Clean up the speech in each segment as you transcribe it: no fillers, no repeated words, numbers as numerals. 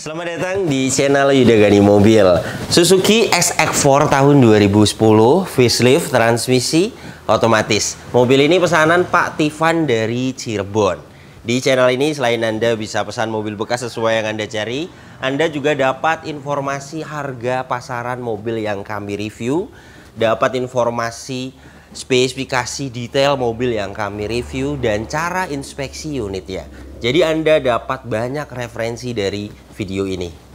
Selamat datang di channel Yudagani Mobil. Suzuki SX4 tahun 2010, facelift, transmisi otomatis. Mobil ini pesanan Pak Tifan dari Cirebon. Di channel ini selain Anda bisa pesan mobil bekas sesuai yang Anda cari, Anda juga dapat informasi harga pasaran mobil yang kami review, dapat informasi spesifikasi detail mobil yang kami review, dan cara inspeksi unitnya. Jadi Anda dapat banyak referensi dari video ini.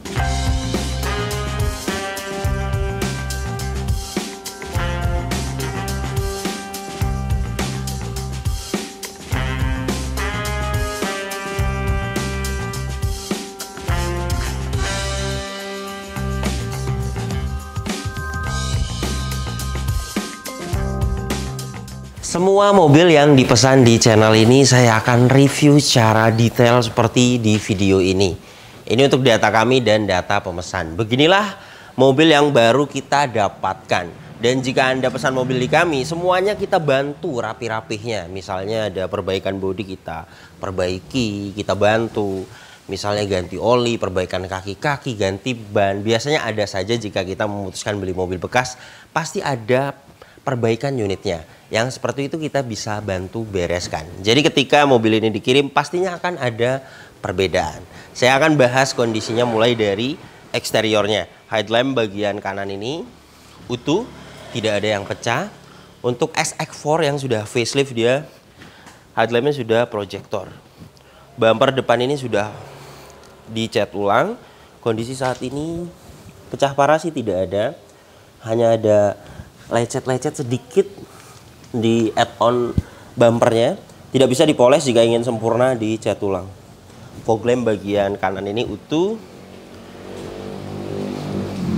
Semua mobil yang dipesan di channel ini saya akan review secara detail seperti di video ini. Ini untuk data kami dan data pemesan. Beginilah mobil yang baru kita dapatkan. Dan jika Anda pesan mobil di kami, semuanya kita bantu rapi-rapihnya. Misalnya ada perbaikan bodi, kita perbaiki, kita bantu. Misalnya ganti oli, perbaikan kaki-kaki, ganti ban. Biasanya ada saja jika kita memutuskan beli mobil bekas, pasti ada perbaikan unitnya. Yang seperti itu kita bisa bantu bereskan. Jadi ketika mobil ini dikirim pastinya akan ada perbedaan. Saya akan bahas kondisinya mulai dari eksteriornya. Headlamp bagian kanan ini utuh, tidak ada yang pecah. Untuk SX4 yang sudah facelift, dia headlampnya sudah proyektor. Bumper depan ini sudah dicat ulang. Kondisi saat ini pecah parah sih tidak ada. Hanya ada lecet-lecet sedikit di add-on bumpernya. Tidak bisa dipoles jika ingin sempurna dicat ulang. Fog lamp bagian kanan ini utuh,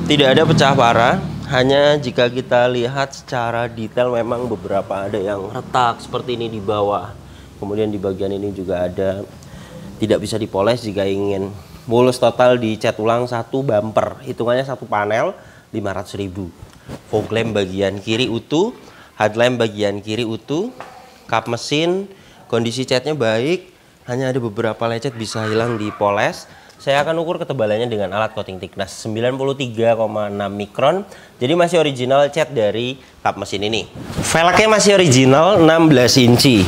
tidak ada pecah parah. Hanya jika kita lihat secara detail memang beberapa ada yang retak seperti ini di bawah. Kemudian di bagian ini juga ada, tidak bisa dipoles jika ingin mulus total dicat ulang satu bumper. Hitungannya satu panel 500.000. Fog lamp bagian kiri utuh, headlamp bagian kiri utuh, kap mesin kondisi catnya baik, hanya ada beberapa lecet bisa hilang dipoles. Saya akan ukur ketebalannya dengan alat coating thickness 93,6 mikron. Jadi masih original cat dari kap mesin ini. Velgnya masih original 16 inci.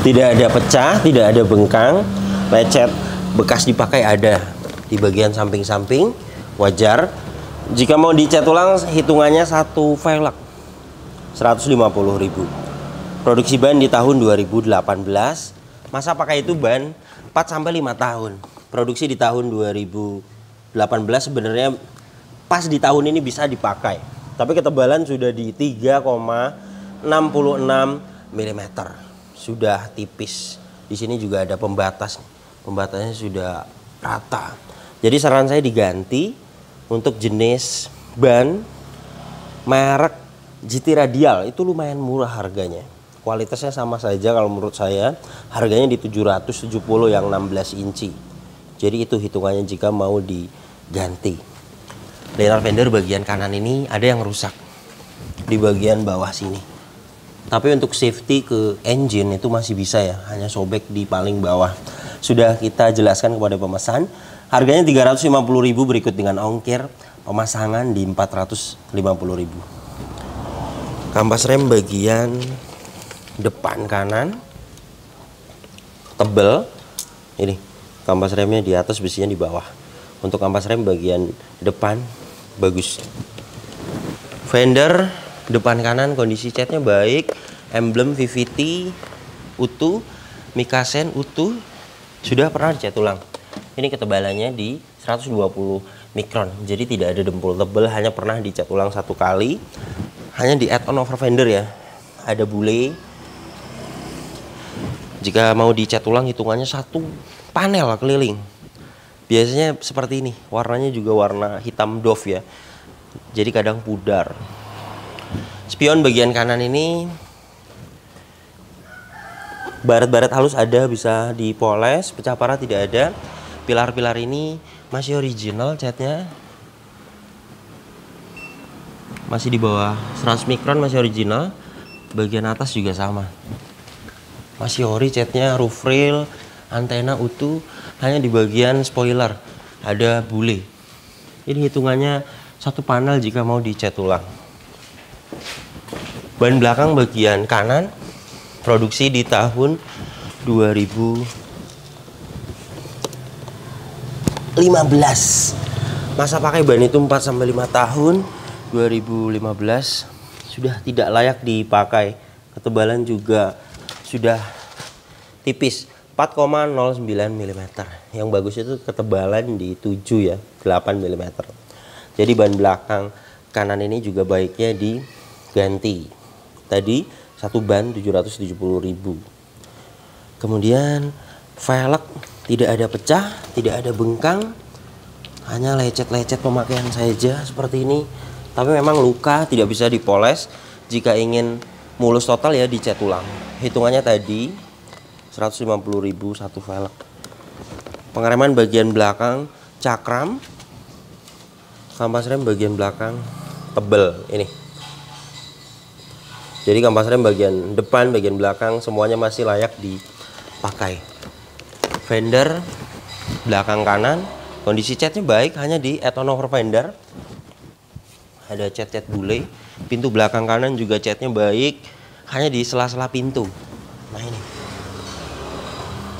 Tidak ada pecah, tidak ada bengkang. Lecet bekas dipakai ada di bagian samping-samping, wajar. Jika mau dicat ulang hitungannya satu velg 150.000. Produksi ban di tahun 2018. Masa pakai itu ban 4-5 tahun. Produksi di tahun 2018 sebenarnya pas di tahun ini bisa dipakai. Tapi ketebalan sudah di 3,66 mm. Sudah tipis. Di sini juga ada pembatas. Pembatasnya sudah rata. Jadi saran saya diganti untuk jenis ban merek GT Radial, itu lumayan murah harganya. Kualitasnya sama saja kalau menurut saya. Harganya di 770 yang 16 inci. Jadi itu hitungannya jika mau diganti. Liner fender bagian kanan ini ada yang rusak di bagian bawah sini. Tapi untuk safety ke engine itu masih bisa ya, hanya sobek di paling bawah. Sudah kita jelaskan kepada pemesan. Harganya 350.000 berikut dengan ongkir pemasangan di 450.000. Kampas rem bagian depan kanan tebel. Ini kampas remnya di atas, besinya di bawah. Untuk kampas rem bagian depan bagus. Fender depan kanan kondisi catnya baik. Emblem VVT utuh, Mikasen utuh, sudah pernah dicat ulang. Ini ketebalannya di 120 mikron. Jadi tidak ada dempul tebel, hanya pernah dicat ulang satu kali. Hanya di add-on over fender ya. Ada bule. Jika mau dicat ulang hitungannya satu panel keliling. Biasanya seperti ini. Warnanya juga warna hitam doff ya. Jadi kadang pudar. Spion bagian kanan ini baret-baret halus ada, bisa dipoles. Pecah parah tidak ada. Pilar-pilar ini masih original catnya. Masih di bawah 100 mikron, masih original. Bagian atas juga sama. Masih ori catnya, roof rail, antena utuh. Hanya di bagian spoiler ada bule. Ini hitungannya satu panel jika mau dicat ulang. Ban belakang bagian kanan produksi di tahun 2015. Masa pakai ban itu 4-5 tahun. 2015 sudah tidak layak dipakai. Ketebalan juga sudah tipis, 4,09 mm. Yang bagus itu ketebalan di 7 ya, 8 mm. Jadi ban belakang kanan ini juga baiknya diganti. Tadi satu ban 770.000. Kemudian velg tidak ada pecah, tidak ada bengkang, hanya lecet-lecet pemakaian saja seperti ini. Tapi memang luka, tidak bisa dipoles. Jika ingin mulus total ya dicat ulang. Hitungannya tadi 150.000 satu velg. Pengereman bagian belakang cakram. Kampas rem bagian belakang tebel ini. Jadi kampas rem bagian depan, bagian belakang semuanya masih layak dipakai. Fender belakang kanan kondisi catnya baik, hanya di add-on over fender. Ada cat-cat bule. Pintu belakang kanan juga catnya baik, hanya di sela-sela pintu. Nah ini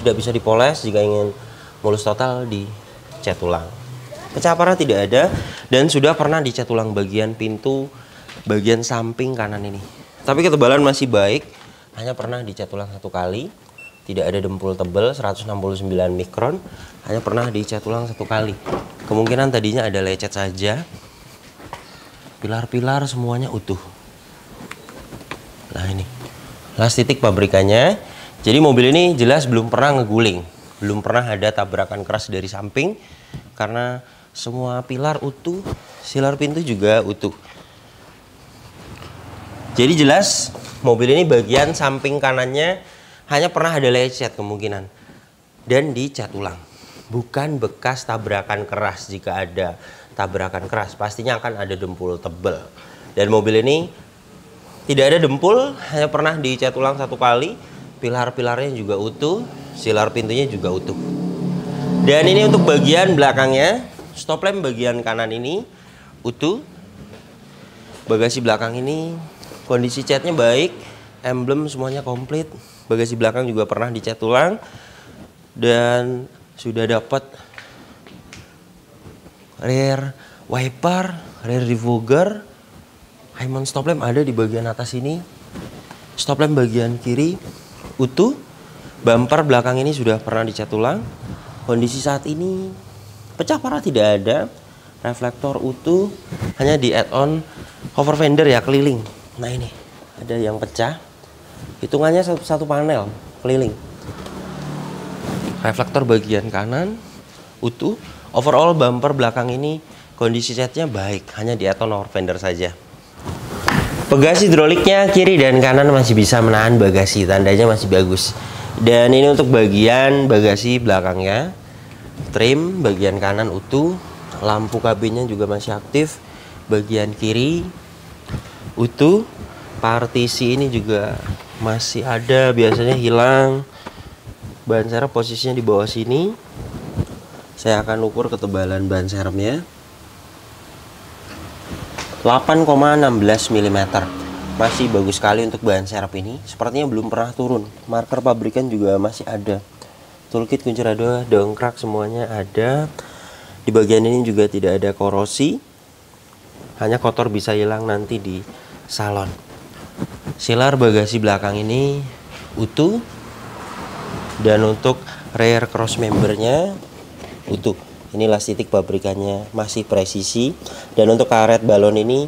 tidak bisa dipoles, jika ingin mulus total dicat ulang. Pecah parah tidak ada, dan sudah pernah dicat ulang bagian pintu bagian samping kanan ini. Tapi ketebalan masih baik, hanya pernah dicat ulang satu kali. Tidak ada dempul tebal 169 mikron, hanya pernah dicat ulang satu kali. Kemungkinan tadinya ada lecet saja. Pilar-pilar semuanya utuh. Nah ini las titik pabrikannya. Jadi mobil ini jelas belum pernah ngeguling, belum pernah ada tabrakan keras dari samping, karena semua pilar utuh, silar pintu juga utuh. Jadi jelas mobil ini bagian samping kanannya hanya pernah ada lecet kemungkinan, dan dicat ulang. Bukan bekas tabrakan keras. Jika ada tabrakan keras pastinya akan ada dempul tebal. Dan mobil ini tidak ada dempul, hanya pernah dicat ulang satu kali. Pilar-pilarnya juga utuh, silar pintunya juga utuh. Dan ini untuk bagian belakangnya. Stop lamp bagian kanan ini utuh. Bagasi belakang ini kondisi catnya baik, emblem semuanya komplit. Bagasi belakang juga pernah dicat ulang, dan sudah dapat rear wiper, rear defogger, high mount stop lamp ada di bagian atas ini. Stop lamp bagian kiri utuh. Bumper belakang ini sudah pernah dicat ulang. Kondisi saat ini pecah parah tidak ada. Reflektor utuh, hanya di add-on cover fender ya keliling. Nah ini ada yang pecah. Hitungannya satu panel keliling. Reflektor bagian kanan utuh. Overall bumper belakang ini kondisi catnya baik, hanya di add-on over fender saja. Bagasi hidroliknya kiri dan kanan masih bisa menahan bagasi, tandanya masih bagus. Dan ini untuk bagian bagasi belakangnya. Trim bagian kanan utuh, lampu kabinnya juga masih aktif. Bagian kiri utuh, partisi ini juga masih ada, biasanya hilang. Ban serep posisinya di bawah sini. Saya akan ukur ketebalan ban serepnya. 8,16 mm. Masih bagus sekali untuk ban serep ini. Sepertinya belum pernah turun. Marker pabrikan juga masih ada. Toolkit, kunci roda, dongkrak semuanya ada. Di bagian ini juga tidak ada korosi. Hanya kotor bisa hilang nanti di salon. Silar bagasi belakang ini utuh. Dan untuk rear cross membernya utuh. Ini las titik pabrikannya masih presisi. Dan untuk karet balon ini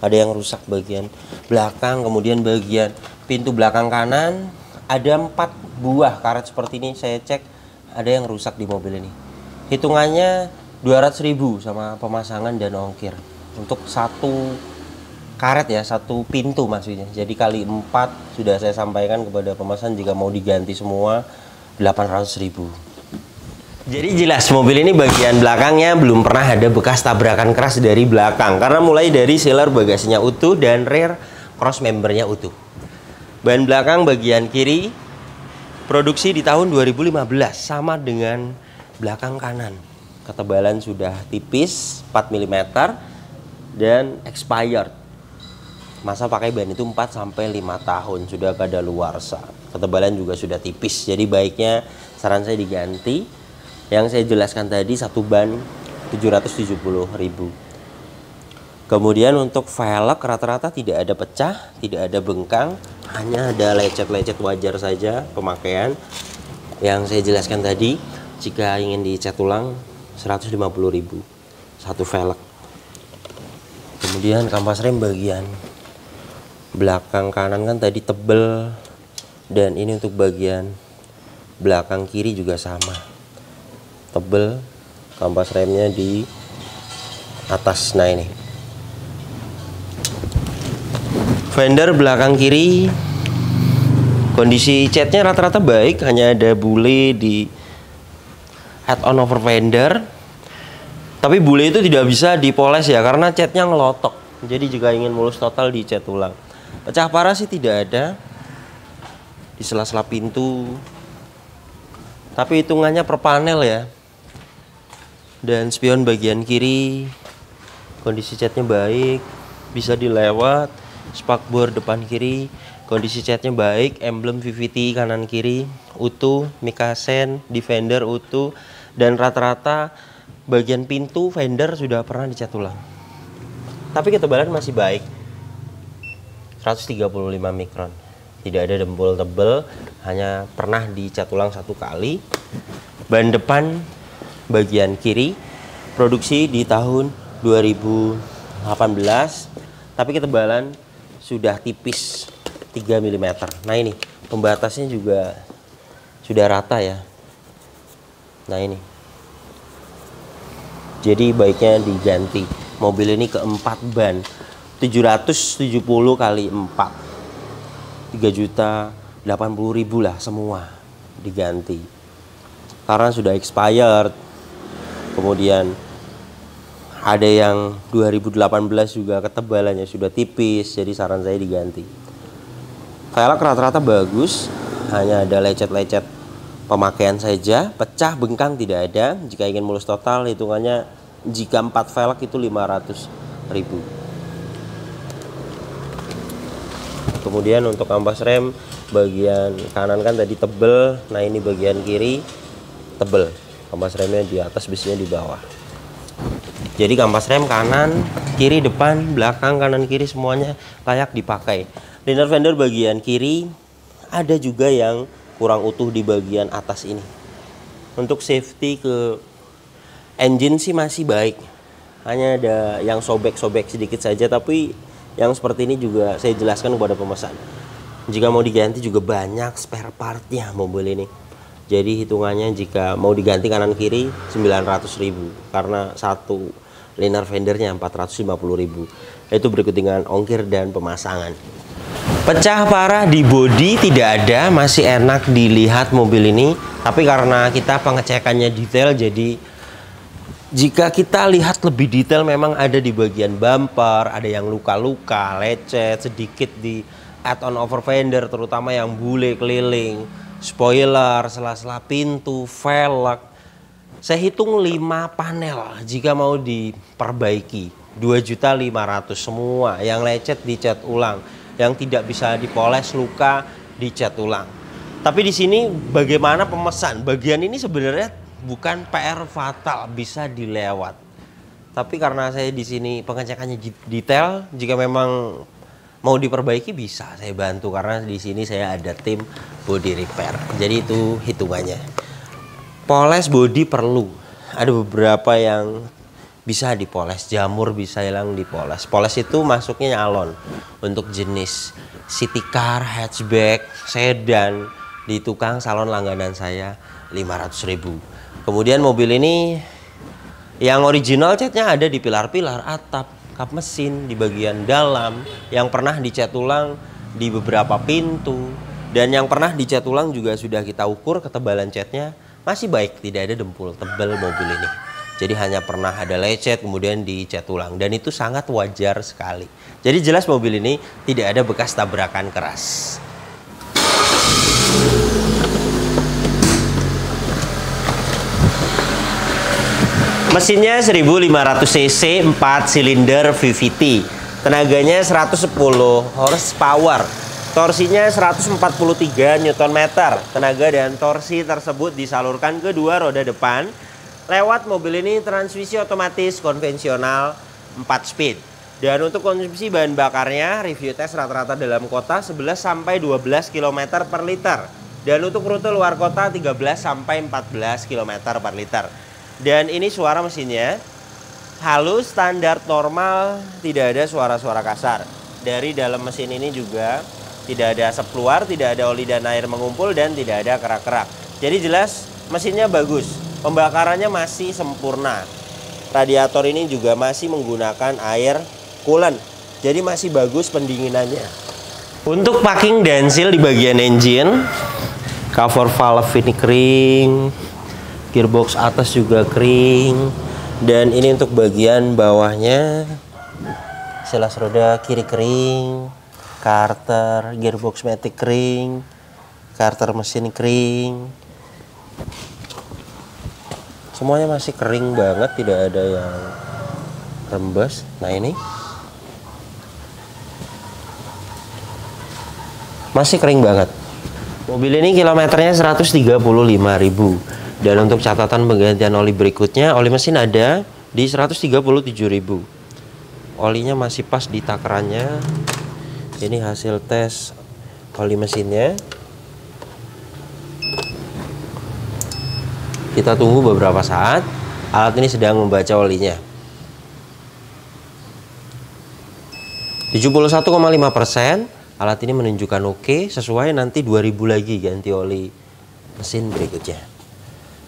ada yang rusak bagian belakang. Kemudian bagian pintu belakang kanan ada 4 buah karet seperti ini. Saya cek ada yang rusak di mobil ini. Hitungannya 200.000 sama pemasangan dan ongkir. Untuk satu karet ya, satu pintu maksudnya. Jadi kali 4 sudah saya sampaikan kepada pemesan, jika mau diganti semua 800.000. Jadi jelas mobil ini bagian belakangnya belum pernah ada bekas tabrakan keras dari belakang, karena mulai dari sealer bagasinya utuh dan rear cross membernya utuh. Ban belakang bagian kiri produksi di tahun 2015 sama dengan belakang kanan. ketebalan sudah tipis 4 mm dan expired. Masa pakai ban itu 4 sampai 5 tahun, sudah kadaluarsa. Ketebalan juga sudah tipis. Jadi baiknya saran saya diganti. Yang saya jelaskan tadi satu ban 770.000. Kemudian untuk velg rata-rata tidak ada pecah, tidak ada bengkang, hanya ada lecet-lecet wajar saja pemakaian. Yang saya jelaskan tadi, jika ingin dicat ulang 150.000 satu velg. Kemudian kampas rem bagian belakang kanan kan tadi tebel, dan ini untuk bagian belakang kiri juga sama, tebel. Kampas remnya di atas. Nah ini fender belakang kiri, kondisi catnya rata-rata baik, hanya ada bule di head-on over fender. Tapi bule itu tidak bisa dipoles ya, karena catnya ngelotok. Jadi jika ingin mulus total dicat ulang. Pecah parah sih tidak ada di sela-sela pintu, tapi hitungannya per panel ya. Dan spion bagian kiri kondisi catnya baik, bisa dilewat. Spakbor depan kiri kondisi catnya baik, emblem VVT kanan kiri utuh, Mikasen di fender utuh, dan rata-rata bagian pintu fender sudah pernah dicat ulang. Tapi ketebalan masih baik, 135 mikron. Tidak ada dempul tebel, hanya pernah dicat ulang satu kali. Ban depan bagian kiri produksi di tahun 2018, tapi ketebalan sudah tipis 3 mm. Nah ini pembatasnya juga sudah rata ya. Nah ini, jadi baiknya diganti. Mobil ini keempat ban 770 kali 4, 3.080.000 lah semua diganti karena sudah expired. Kemudian ada yang 2018 juga ketebalannya sudah tipis, jadi saran saya diganti. Velg rata-rata bagus, hanya ada lecet-lecet pemakaian saja, pecah bengkang tidak ada. Jika ingin mulus total hitungannya jika 4 velg itu 500.000. Kemudian untuk kampas rem bagian kanan kan tadi tebel, nah ini bagian kiri tebel. Kampas remnya di atas, besinya di bawah. Jadi kampas rem kanan, kiri, depan, belakang, kanan, kiri semuanya layak dipakai. Liner fender bagian kiri ada juga yang kurang utuh di bagian atas ini. Untuk safety ke engine sih masih baik, hanya ada yang sobek-sobek sedikit saja, tapi yang seperti ini juga saya jelaskan kepada pemesan. Jika mau diganti juga banyak spare partnya mobil ini. Jadi hitungannya jika mau diganti kanan kiri 900.000 karena satu liner fendernya 450.000. Itu berikut dengan ongkir dan pemasangan. Pecah parah di bodi tidak ada, masih enak dilihat mobil ini. Tapi karena kita pengecekannya detail, jadi jika kita lihat lebih detail memang ada di bagian bumper, ada yang luka-luka, lecet sedikit di add-on over fender, terutama yang bule keliling, spoiler, sela-sela pintu, velg. Saya hitung 5 panel jika mau diperbaiki, 2.500.000 semua. Yang lecet dicat ulang, yang tidak bisa dipoles luka dicat ulang. Tapi di sini bagaimana pemesan? Bagian ini sebenarnya bukan PR fatal, bisa dilewat. Tapi karena saya di sini pengecekannya detail, jika memang mau diperbaiki bisa saya bantu karena di sini saya ada tim body repair. Jadi itu hitungannya. Poles body perlu. Ada beberapa yang bisa dipoles, jamur bisa hilang dipoles. Poles itu masuknya nyalon untuk jenis city car, hatchback, sedan di tukang salon langganan saya 500.000. Kemudian mobil ini yang original catnya ada di pilar-pilar, atap, kap mesin, di bagian dalam, yang pernah dicat ulang di beberapa pintu, dan yang pernah dicat ulang juga sudah kita ukur ketebalan catnya masih baik, tidak ada dempul tebal mobil ini. Jadi hanya pernah ada lecet kemudian dicat ulang, dan itu sangat wajar sekali. Jadi jelas mobil ini tidak ada bekas tabrakan keras. Mesinnya 1500 cc 4 silinder VVT. Tenaganya 110 horsepower. Torsinya 143 Nm. Tenaga dan torsi tersebut disalurkan ke dua roda depan lewat mobil ini transmisi otomatis konvensional 4 speed. Dan untuk konsumsi bahan bakarnya, review tes rata-rata dalam kota 11 sampai 12 km per liter. Dan untuk rute luar kota 13 sampai 14 km per liter. Dan ini suara mesinnya halus, standar, normal, tidak ada suara-suara kasar. Dari dalam mesin ini juga tidak ada asap keluar, tidak ada oli dan air mengumpul, dan tidak ada kerak-kerak. Jadi jelas mesinnya bagus, pembakarannya masih sempurna. Radiator ini juga masih menggunakan air coolant, jadi masih bagus pendinginannya. Untuk packing dan seal di bagian engine, cover valve ini kering, gearbox atas juga kering, dan ini untuk bagian bawahnya, selas roda kiri kering, karter, gearbox matic kering, karter mesin kering, semuanya masih kering banget, tidak ada yang rembes. Nah ini masih kering banget. Mobil ini kilometernya 135.000. Dan untuk catatan penggantian oli berikutnya, oli mesin ada di 137.000. Olinya masih pas di takarannya. Ini hasil tes oli mesinnya. Kita tunggu beberapa saat. Alat ini sedang membaca olinya. 71,5%. Alat ini menunjukkan oke, sesuai, nanti 2000 lagi ganti oli mesin berikutnya.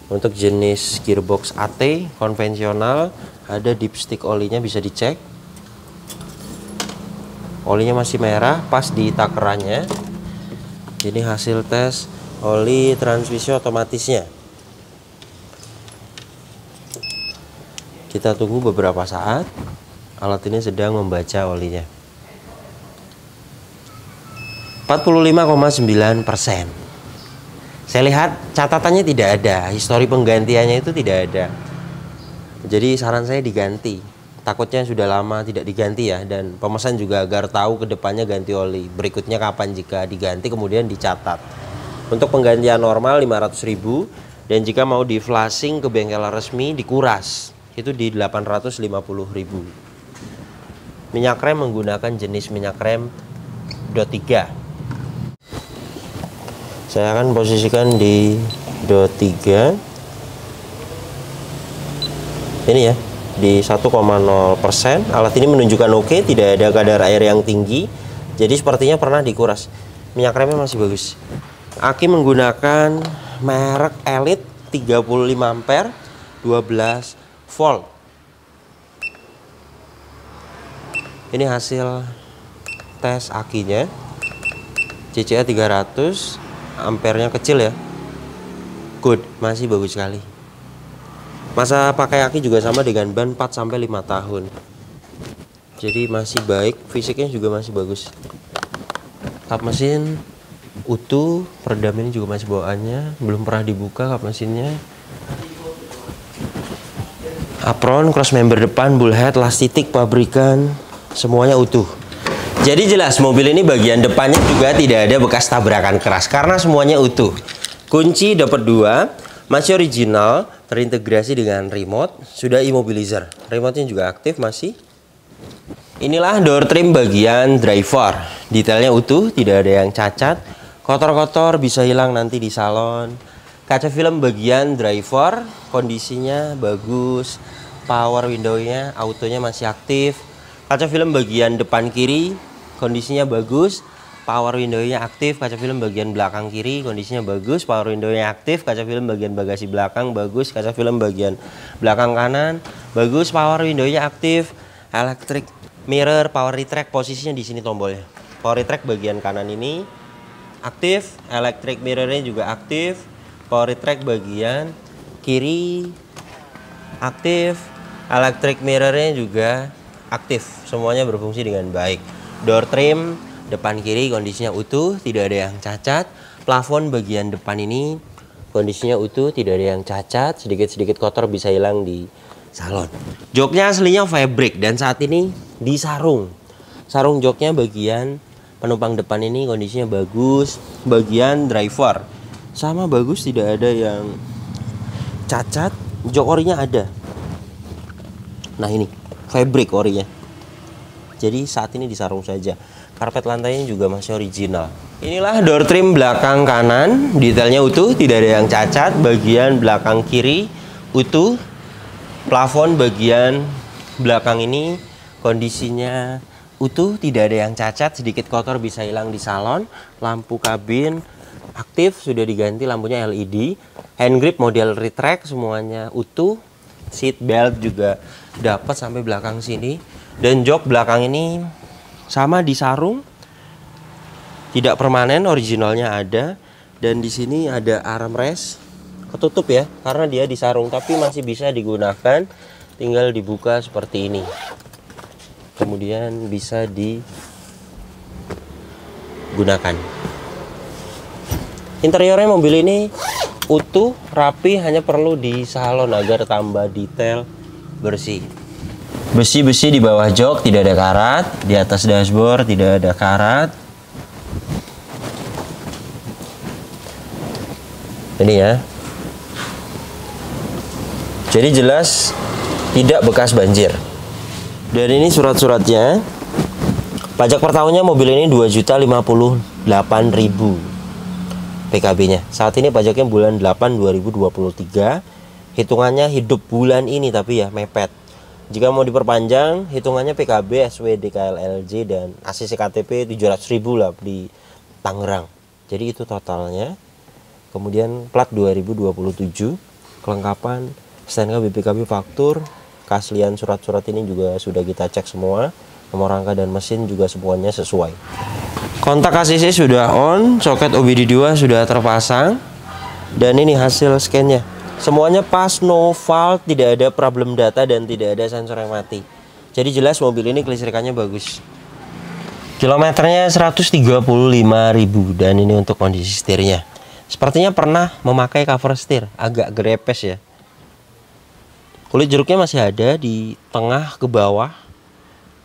Untuk jenis gearbox AT konvensional, ada dipstick olinya, bisa dicek. Olinya masih merah, pas di takarannya. Ini hasil tes oli transmisi otomatisnya. Kita tunggu beberapa saat. Alat ini sedang membaca olinya. 45,9%. Saya lihat catatannya tidak ada, histori penggantiannya itu tidak ada. Jadi saran saya diganti. Takutnya sudah lama tidak diganti ya, dan pemesan juga agar tahu ke depannya ganti oli berikutnya kapan jika diganti, kemudian dicatat. Untuk penggantian normal 500.000, dan jika mau di flashing ke bengkel resmi dikuras itu di 850.000. Minyak rem menggunakan jenis minyak rem DOT 3. Saya akan posisikan di DOT 3. Ini ya, di 1,0%. Alat ini menunjukkan oke, tidak ada kadar air yang tinggi. Jadi sepertinya pernah dikuras. Minyak remnya masih bagus. Aki menggunakan merek Elite 35 ampere 12 volt. Ini hasil tes akinya. CCA 300, ampernya kecil ya. Good, masih bagus sekali. Masa pakai aki juga sama dengan ban 4 sampai 5 tahun. Jadi masih baik, fisiknya juga masih bagus. Kap mesin utuh, peredam ini juga masih bawaannya, belum pernah dibuka kap mesinnya. Apron, cross member depan, bullhead, lastitik pabrikan, semuanya utuh. Jadi jelas mobil ini bagian depannya juga tidak ada bekas tabrakan keras karena semuanya utuh. Kunci dapat 2, masih original, terintegrasi dengan remote, sudah immobilizer. Remote-nya juga aktif masih. Inilah door trim bagian driver. Detailnya utuh, tidak ada yang cacat. Kotor-kotor bisa hilang nanti di salon. Kaca film bagian driver kondisinya bagus. Power window-nya, autonya masih aktif. Kaca film bagian depan kiri kondisinya bagus, power window-nya aktif. Kaca film bagian belakang kiri kondisinya bagus, power window-nya aktif. Kaca film bagian bagasi belakang bagus, kaca film bagian belakang kanan bagus, power window-nya aktif. Electric mirror, power retract, posisinya di sini tombolnya. Power retract bagian kanan ini aktif, electric mirror-nya juga aktif. Power retract bagian kiri aktif, electric mirror-nya juga aktif. Semuanya berfungsi dengan baik. Door trim depan kiri kondisinya utuh, tidak ada yang cacat. Plafon bagian depan ini kondisinya utuh, tidak ada yang cacat. Sedikit-sedikit kotor bisa hilang di salon. Joknya aslinya fabric dan saat ini disarung. Sarung joknya bagian penumpang depan ini kondisinya bagus, bagian driver sama bagus, tidak ada yang cacat. Jok orinya ada. Nah ini fabric orinya. Jadi saat ini disarung saja. Karpet lantainya juga masih original. Inilah door trim belakang kanan, detailnya utuh, tidak ada yang cacat. Bagian belakang kiri utuh. Plafon bagian belakang ini kondisinya utuh, tidak ada yang cacat. Sedikit kotor bisa hilang di salon. Lampu kabin aktif, sudah diganti lampunya LED. Hand grip model retract semuanya utuh. Seat belt juga dapat sampai belakang sini. Dan jok belakang ini sama disarung, tidak permanen, originalnya ada. Dan di sini ada armrest, ketutup ya karena dia disarung, tapi masih bisa digunakan, tinggal dibuka seperti ini. Kemudian bisa digunakan. Interiornya mobil ini utuh, rapi, hanya perlu di salon agar tambah detail, bersih. Besi-besi di bawah jok tidak ada karat, di atas dashboard tidak ada karat. Ini ya. Jadi jelas tidak bekas banjir. Dan ini surat-suratnya. Pajak per tahunnya mobil ini 2.058.000 PKB-nya. Saat ini pajaknya bulan 8 2023. Hitungannya hidup bulan ini tapi ya mepet. Jika mau diperpanjang, hitungannya PKB, SW, DKLLJ, dan ACC KTP 700.000 lah di Tangerang. Jadi itu totalnya. Kemudian plat 2027, kelengkapan STNK, BPKB, faktur, keaslian surat-surat ini juga sudah kita cek semua. Nomor rangka dan mesin juga semuanya sesuai. Kontak ACC sudah on, soket OBD2 sudah terpasang. Dan ini hasil scan-nya. Semuanya pas, no fault, tidak ada problem data dan tidak ada sensor yang mati. Jadi jelas mobil ini kelistrikannya bagus. Kilometernya 135.000 dan ini untuk kondisi setirnya. Sepertinya pernah memakai cover setir, agak grepes ya. Kulit jeruknya masih ada di tengah ke bawah.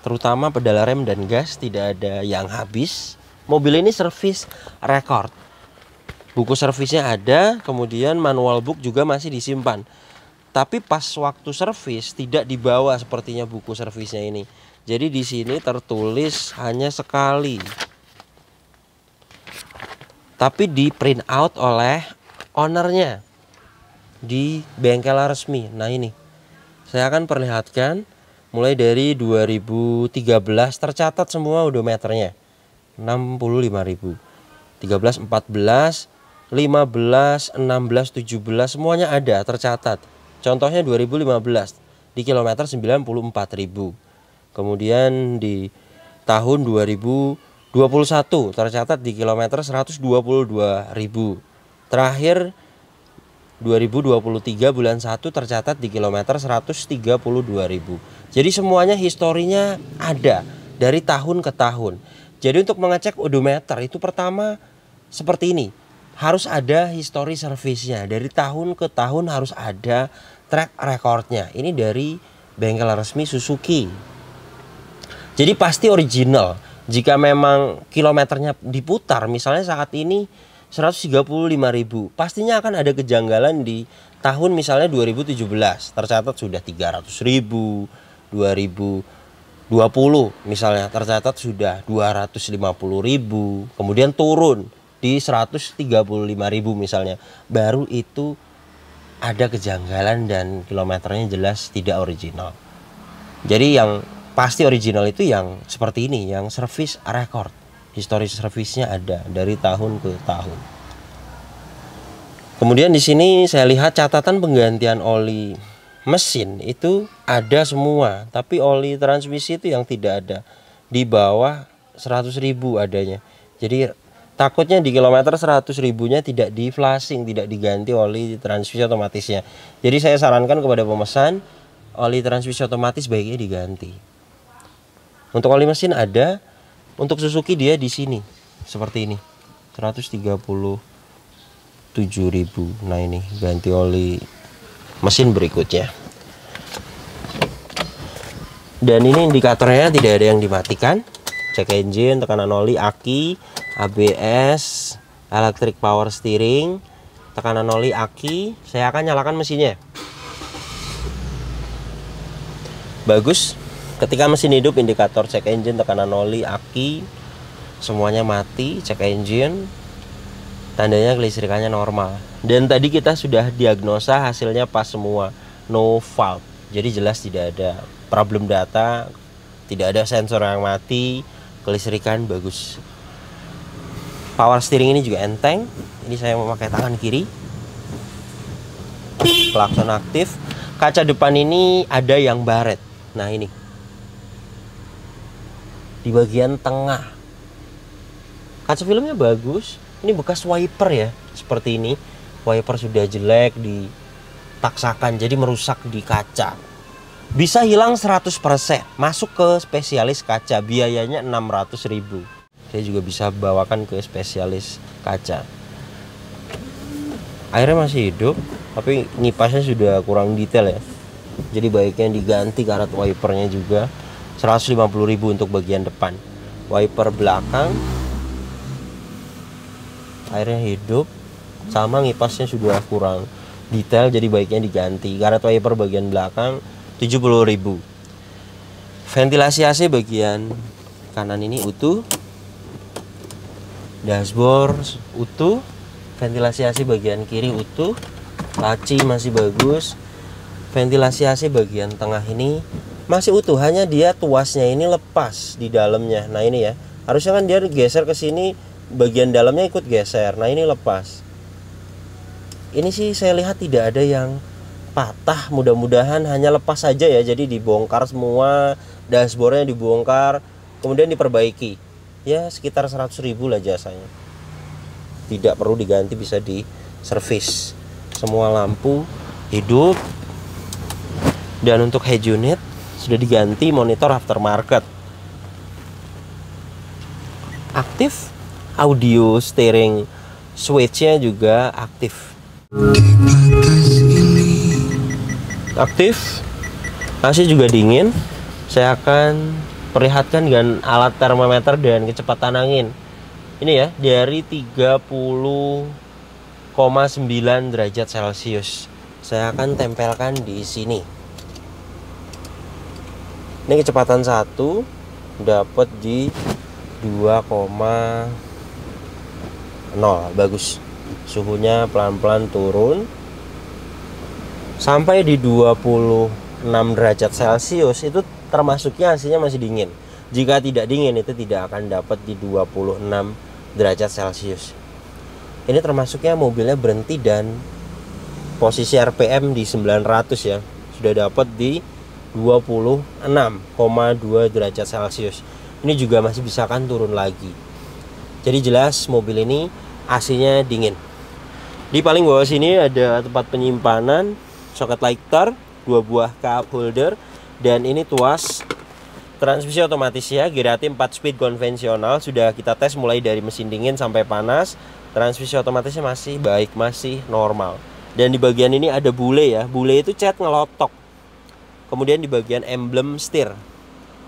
Terutama pedal rem dan gas tidak ada yang habis. Mobil ini servis record. Buku servisnya ada, kemudian manual book juga masih disimpan. Tapi pas waktu servis tidak dibawa sepertinya buku servisnya ini. Jadi di sini tertulis hanya sekali. Tapi di print out oleh ownernya di bengkel resmi. Nah ini, saya akan perlihatkan mulai dari 2013 tercatat semua odometernya 65.000, 13, 14, 15, 16, 17 semuanya ada tercatat. Contohnya 2015 di kilometer 94.000. Kemudian di tahun 2021 tercatat di kilometer 122.000. Terakhir 2023 bulan 1 tercatat di kilometer 132.000. Jadi semuanya historinya ada dari tahun ke tahun. Jadi untuk mengecek odometer itu pertama seperti ini. Harus ada histori servisnya. Dari tahun ke tahun harus ada track recordnya. Ini dari bengkel resmi Suzuki. Jadi pasti original. Jika memang kilometernya diputar, misalnya saat ini 135.000, pastinya akan ada kejanggalan di tahun misalnya 2017. Tercatat sudah 300.000, 2020 misalnya tercatat sudah 250.000, kemudian turun di 135.000 misalnya, baru itu ada kejanggalan dan kilometernya jelas tidak original. Jadi yang pasti original itu yang seperti ini, yang service record, histori servisnya ada dari tahun ke tahun. Kemudian di sini saya lihat catatan penggantian oli mesin itu ada semua, tapi oli transmisi itu yang tidak ada, di bawah 100.000 adanya. Jadi takutnya di kilometer 100.000-nya tidak di flashing, tidak diganti oli transmisi otomatisnya. Jadi saya sarankan kepada pemesan, oli transmisi otomatis baiknya diganti. Untuk oli mesin ada, untuk Suzuki dia di sini seperti ini 137.000. Nah ini ganti oli mesin berikutnya. Dan ini indikatornya tidak ada yang dimatikan. Cek engine, tekanan oli, aki, ABS, electric power steering, tekanan oli, aki. Saya akan nyalakan mesinnya. Bagus. Ketika mesin hidup, indikator cek engine, tekanan oli, aki, semuanya mati. Cek engine, tandanya kelistrikannya normal. Dan tadi kita sudah diagnosa, hasilnya pas semua, no fault. Jadi jelas tidak ada problem data, tidak ada sensor yang mati, kelistrikan bagus. Power steering ini juga enteng. Ini saya memakai tangan kiri. Klakson aktif. Kaca depan ini ada yang baret. Nah ini di bagian tengah. Kaca filmnya bagus. Ini bekas wiper ya, seperti ini. Wiper sudah jelek, ditaksakan jadi merusak di kaca. Bisa hilang 100%. Masuk ke spesialis kaca, biayanya 600.000. Saya juga bisa bawakan ke spesialis kaca. Airnya masih hidup, tapi ngipasnya sudah kurang detail ya. Jadi baiknya diganti karet wipernya juga. 150.000 untuk bagian depan. Wiper belakang airnya hidup, sama ngipasnya sudah kurang detail, jadi baiknya diganti. Karet wiper bagian belakang 70.000. Ventilasi AC bagian kanan ini utuh. Dashboard utuh. Ventilasi AC bagian kiri utuh. Laci masih bagus. Ventilasi AC bagian tengah ini masih utuh, hanya dia tuasnya ini lepas di dalamnya. Nah ini ya, harusnya kan dia geser ke sini, bagian dalamnya ikut geser. Nah ini lepas. Ini sih saya lihat tidak ada yang patah, mudah-mudahan hanya lepas saja ya. Jadi dibongkar semua, dashboardnya dibongkar, kemudian diperbaiki. Ya sekitar 100.000 lah jasanya. Tidak perlu diganti, bisa di servis. Semua lampu hidup. Dan untuk head unit sudah diganti, monitor aftermarket. Aktif. Audio steering switch-nya juga aktif. Aktif. AC juga dingin. Saya akan perlihatkan dengan alat termometer dan kecepatan angin. Ini ya, dari 30,9 derajat Celcius. Saya akan tempelkan di sini. Ini kecepatan 1 dapat di 2,0. Bagus. Suhunya pelan-pelan turun sampai di 26 derajat Celcius. Itu termasuknya hasilnya masih dingin. Jika tidak dingin itu tidak akan dapat di 26 derajat Celcius. Ini termasuknya mobilnya berhenti dan posisi RPM di 900 ya. Sudah dapat di 26,2 derajat Celcius. Ini juga masih bisa kan turun lagi. Jadi jelas mobil ini AC-nya dingin. Di paling bawah sini ada tempat penyimpanan, soket lighter, 2 buah cup holder, dan ini tuas transmisi otomatis ya. Girati 4 speed konvensional, sudah kita tes mulai dari mesin dingin sampai panas. Transmisi otomatisnya masih baik, masih normal. Dan di bagian ini ada bule ya. Bule itu cat ngelotok. Kemudian di bagian emblem setir.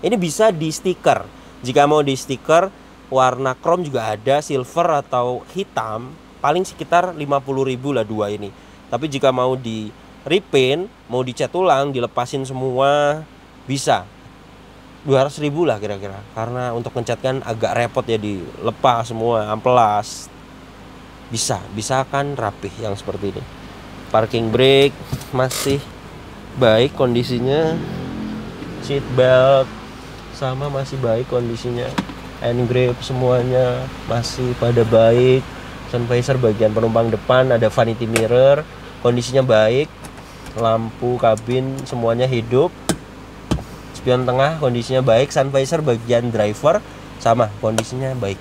Ini bisa di stiker. Jika mau di stiker warna chrome juga ada, silver atau hitam, paling sekitar 50.000 lah dua ini. Tapi jika mau di repaint, mau dicat ulang, dilepasin semua, bisa 200.000 lah kira-kira. Karena untuk ngecat kan agak repot ya, dilepas semua, amplas. Bisa kan rapih yang seperti ini. Parking brake masih baik kondisinya. Seat belt sama masih baik kondisinya. Hand grip semuanya masih pada baik. Sun visor bagian penumpang depan ada vanity mirror, kondisinya baik. Lampu kabin semuanya hidup. Spion tengah kondisinya baik. Sun visor bagian driver sama kondisinya baik.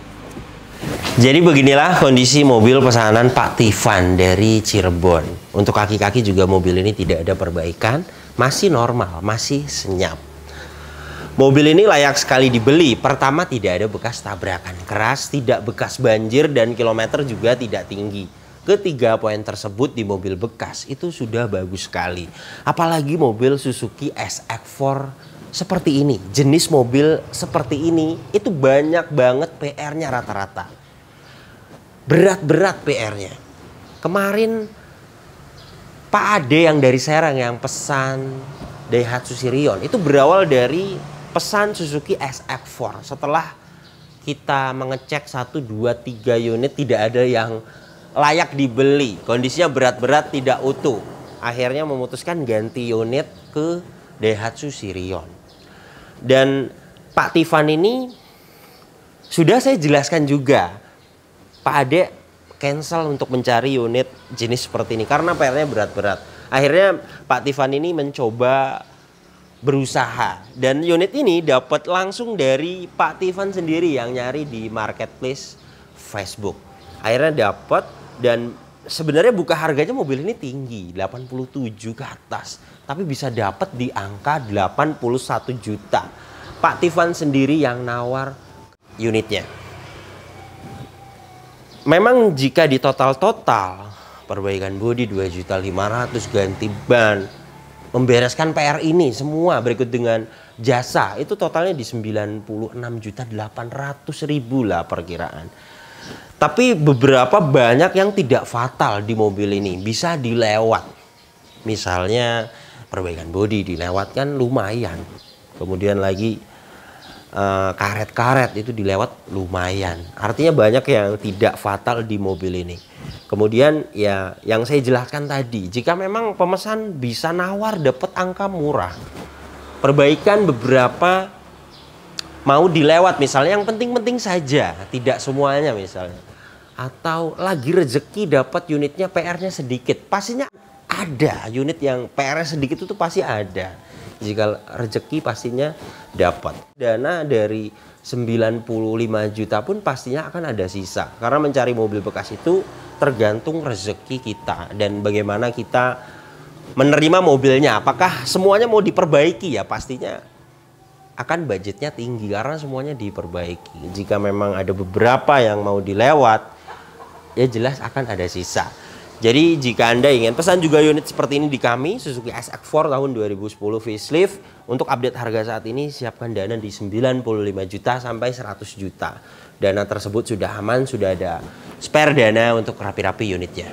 Jadi beginilah kondisi mobil pesanan Pak Tifan dari Cirebon. Untuk kaki-kaki juga mobil ini tidak ada perbaikan, masih normal, masih senyap. Mobil ini layak sekali dibeli. Pertama, tidak ada bekas tabrakan keras, tidak bekas banjir, dan kilometer juga tidak tinggi. Ketiga poin tersebut di mobil bekas itu sudah bagus sekali. Apalagi mobil Suzuki SX4 seperti ini, jenis mobil seperti ini, itu banyak banget PR-nya rata-rata. Berat-berat PR-nya. Kemarin Pak Ade yang dari Serang yang pesan Daihatsu Sirion itu berawal dari pesan Suzuki SX4. Setelah kita mengecek 1, 2, 3 unit tidak ada yang layak dibeli. Kondisinya berat-berat, tidak utuh. Akhirnya memutuskan ganti unit ke Daihatsu Sirion. Dan Pak Tifan ini sudah saya jelaskan juga. Pak Ade cancel untuk mencari unit jenis seperti ini karena PR-nya berat-berat. Akhirnya Pak Tifan ini mencoba berusaha dan unit ini dapat langsung dari Pak Tifan sendiri yang nyari di marketplace Facebook. Akhirnya dapat dan sebenarnya buka harganya mobil ini tinggi, 87 ke atas, tapi bisa dapat di angka 81 juta. Pak Tifan sendiri yang nawar unitnya. Memang jika di total perbaikan bodi 2.500.000, ganti ban, membereskan PR ini semua berikut dengan jasa itu totalnya di 96.800.000 lah perkiraan. Tapi beberapa banyak yang tidak fatal di mobil ini, bisa dilewat. Misalnya perbaikan bodi dilewatkan lumayan. Kemudian lagi karet-karet itu dilewat lumayan. Artinya banyak yang tidak fatal di mobil ini. Kemudian ya yang saya jelaskan tadi, jika memang pemesan bisa nawar dapat angka murah, perbaikan beberapa mau dilewat misalnya yang penting-penting saja, tidak semuanya misalnya. Atau lagi rezeki dapat unitnya PR-nya sedikit, pastinya ada unit yang PR-nya sedikit itu pasti ada. Jika rezeki pastinya dapat. Dana dari 95 juta pun pastinya akan ada sisa. Karena mencari mobil bekas itu tergantung rezeki kita dan bagaimana kita menerima mobilnya. Apakah semuanya mau diperbaiki? Ya pastinya akan budgetnya tinggi karena semuanya diperbaiki. Jika memang ada beberapa yang mau dilewat, ya jelas akan ada sisa. Jadi jika Anda ingin pesan juga unit seperti ini di kami, Suzuki SX4 tahun 2010 facelift, untuk update harga saat ini siapkan dana di 95 juta sampai 100 juta. Dana tersebut sudah aman, sudah ada spare dana untuk rapi-rapi unitnya.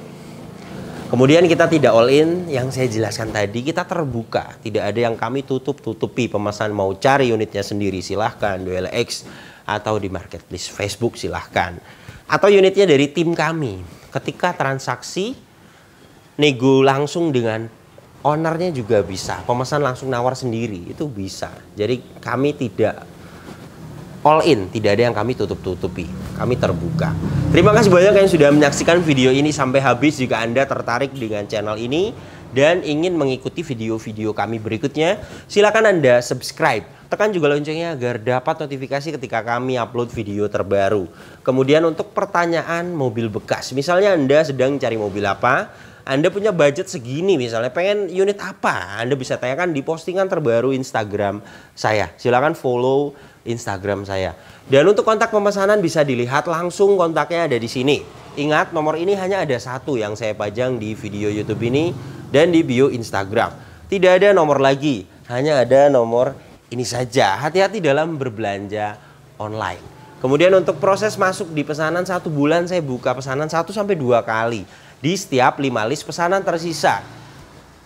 Kemudian kita tidak all in, yang saya jelaskan tadi kita terbuka, tidak ada yang kami tutup-tutupi. Pemesan mau cari unitnya sendiri silahkan, di OLX atau di marketplace Facebook silahkan. Atau unitnya dari tim kami. Ketika transaksi, nego langsung dengan ownernya juga bisa. Pemesan langsung nawar sendiri, itu bisa. Jadi kami tidak all in, tidak ada yang kami tutup-tutupi. Kami terbuka. Terima kasih banyak yang sudah menyaksikan video ini sampai habis. Jika Anda tertarik dengan channel ini dan ingin mengikuti video-video kami berikutnya, silakan Anda subscribe. Tekan juga loncengnya agar dapat notifikasi ketika kami upload video terbaru. Kemudian untuk pertanyaan mobil bekas, misalnya Anda sedang cari mobil apa, Anda punya budget segini misalnya, pengen unit apa, Anda bisa tanyakan di postingan terbaru Instagram saya. Silakan follow Instagram saya. Dan untuk kontak pemesanan bisa dilihat langsung, kontaknya ada di sini. Ingat, nomor ini hanya ada satu yang saya pajang di video YouTube ini dan di bio Instagram. Tidak ada nomor lagi, hanya ada nomor ini saja. Hati-hati dalam berbelanja online. Kemudian untuk proses masuk di pesanan 1 bulan saya buka pesanan 1 sampai 2 kali di setiap 5 list pesanan tersisa.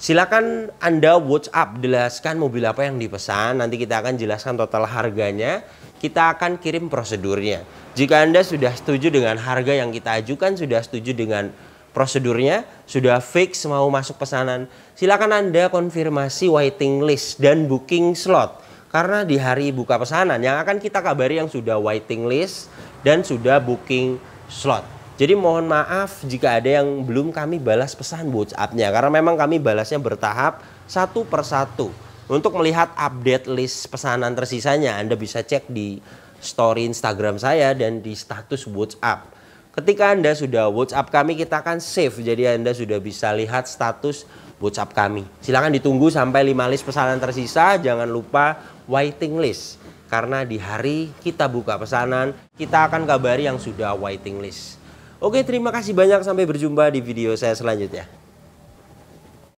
Silakan Anda WhatsApp jelaskan mobil apa yang dipesan. Nanti kita akan jelaskan total harganya. Kita akan kirim prosedurnya. Jika Anda sudah setuju dengan harga yang kita ajukan, sudah setuju dengan prosedurnya, sudah fix mau masuk pesanan, silakan Anda konfirmasi waiting list dan booking slot. Karena di hari buka pesanan yang akan kita kabari yang sudah waiting list dan sudah booking slot. Jadi mohon maaf jika ada yang belum kami balas pesan WhatsApp-nya. Karena memang kami balasnya bertahap satu persatu. Untuk melihat update list pesanan tersisanya, Anda bisa cek di story Instagram saya dan di status WhatsApp. Ketika Anda sudah WhatsApp kami, kita akan save. Jadi Anda sudah bisa lihat status WhatsApp kami. Silakan ditunggu sampai 5 list pesanan tersisa. Jangan lupa waiting list. Karena di hari kita buka pesanan, kita akan kabari yang sudah waiting list. Oke, terima kasih banyak. Sampai berjumpa di video saya selanjutnya.